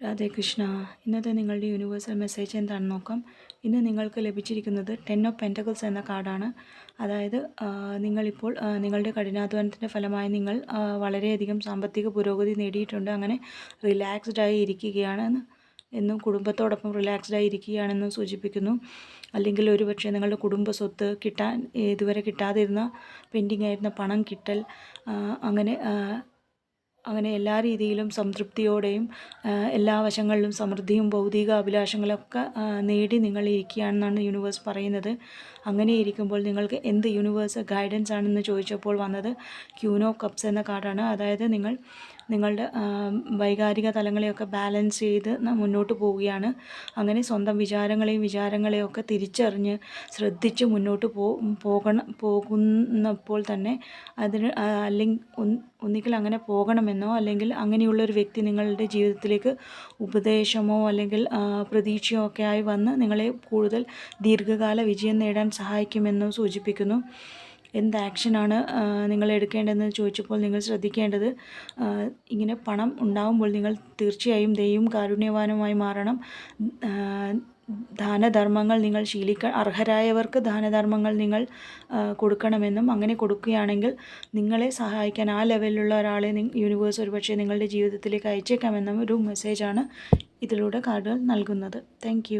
രാധേ കൃഷ്ണ. ഇന്നത്തെ നിങ്ങളുടെ universal message എന്താണെന്ന് നോക്കാം. ഇന്ന് നിങ്ങൾക്ക് ലഭിച്ചിരിക്കുന്നത് 10 ഓഫ് പെൻറ്റക്കിൾസ് എന്ന കാർഡാണ്. അതായത് നിങ്ങളിപ്പോൾ നിങ്ങളുടെ കഠിനാധ്വാനത്തിൻ്റെ ഫലമായി നിങ്ങൾ വളരെയധികം സാമ്പത്തിക പുരോഗതി നേടിയിട്ടുണ്ട്. അങ്ങനെ റിലാക്സ്ഡായി ഇരിക്കുകയാണ് എന്നും കുടുംബത്തോടൊപ്പം റിലാക്സ്ഡായി ഇരിക്കുകയാണെന്നും സൂചിപ്പിക്കുന്നു. അല്ലെങ്കിൽ ഒരുപക്ഷെ നിങ്ങളുടെ കുടുംബ സ്വത്ത് കിട്ടാൻ ഇതുവരെ കിട്ടാതിരുന്ന പെൻഡിങ് ആയിരുന്ന പണം കിട്ടൽ, അങ്ങനെ എല്ലാ രീതിയിലും സംതൃപ്തിയോടെയും എല്ലാ വശങ്ങളിലും സമൃദ്ധിയും ഭൗതിക അഭിലാഷങ്ങളൊക്കെ നേടി നിങ്ങൾ ഇരിക്കുകയാണെന്നാണ് യൂണിവേഴ്സ് പറയുന്നത്. അങ്ങനെ ഇരിക്കുമ്പോൾ നിങ്ങൾക്ക് എന്ത് യൂണിവേഴ്സ് ഗൈഡൻസ് ആണെന്ന് ചോദിച്ചപ്പോൾ വന്നത് ക്യൂൻ ഓഫ് കപ്സ് എന്ന കാർഡാണ്. അതായത് നിങ്ങളുടെ വൈകാരിക തലങ്ങളെയൊക്കെ ബാലൻസ് ചെയ്ത് മുന്നോട്ട് പോവുകയാണ്. അങ്ങനെ സ്വന്തം വിചാരങ്ങളെയൊക്കെ തിരിച്ചറിഞ്ഞ് ശ്രദ്ധിച്ച് മുന്നോട്ട് പോകുന്നപ്പോൾ തന്നെ അതിന് ഒന്നുകിൽ അങ്ങനെ പോകണമെന്നോ അല്ലെങ്കിൽ അങ്ങനെയുള്ളൊരു വ്യക്തി നിങ്ങളുടെ ജീവിതത്തിലേക്ക് ഉപദേശമോ അല്ലെങ്കിൽ പ്രതീക്ഷയോ ഒക്കെ ആയി വന്ന് നിങ്ങളെ കൂടുതൽ ദീർഘകാല വിജയം നേടാൻ സഹായിക്കുമെന്നോ സൂചിപ്പിക്കുന്നു. എന്ത് ആക്ഷനാണ് നിങ്ങൾ എടുക്കേണ്ടതെന്ന് ചോദിച്ചപ്പോൾ നിങ്ങൾ ശ്രദ്ധിക്കേണ്ടത്, ഇങ്ങനെ പണം ഉണ്ടാകുമ്പോൾ നിങ്ങൾ തീർച്ചയായും ദയയും കാരുണ്യവാനുമായി മാറണം. ദാനധർമ്മങ്ങൾ നിങ്ങൾ അർഹരായവർക്ക് ദാനധർമ്മങ്ങൾ നിങ്ങൾ കൊടുക്കണമെന്നും, അങ്ങനെ കൊടുക്കുകയാണെങ്കിൽ നിങ്ങളെ സഹായിക്കാൻ ആ ലെവലിലുള്ള ഒരാളെ യൂണിവേഴ്സ് ഒരുപക്ഷെ നിങ്ങളുടെ ജീവിതത്തിലേക്ക് അയച്ചേക്കാമെന്നും ഒരു മെസ്സേജാണ് ഇതിലൂടെ കാർഡുകൾ നൽകുന്നത്. താങ്ക്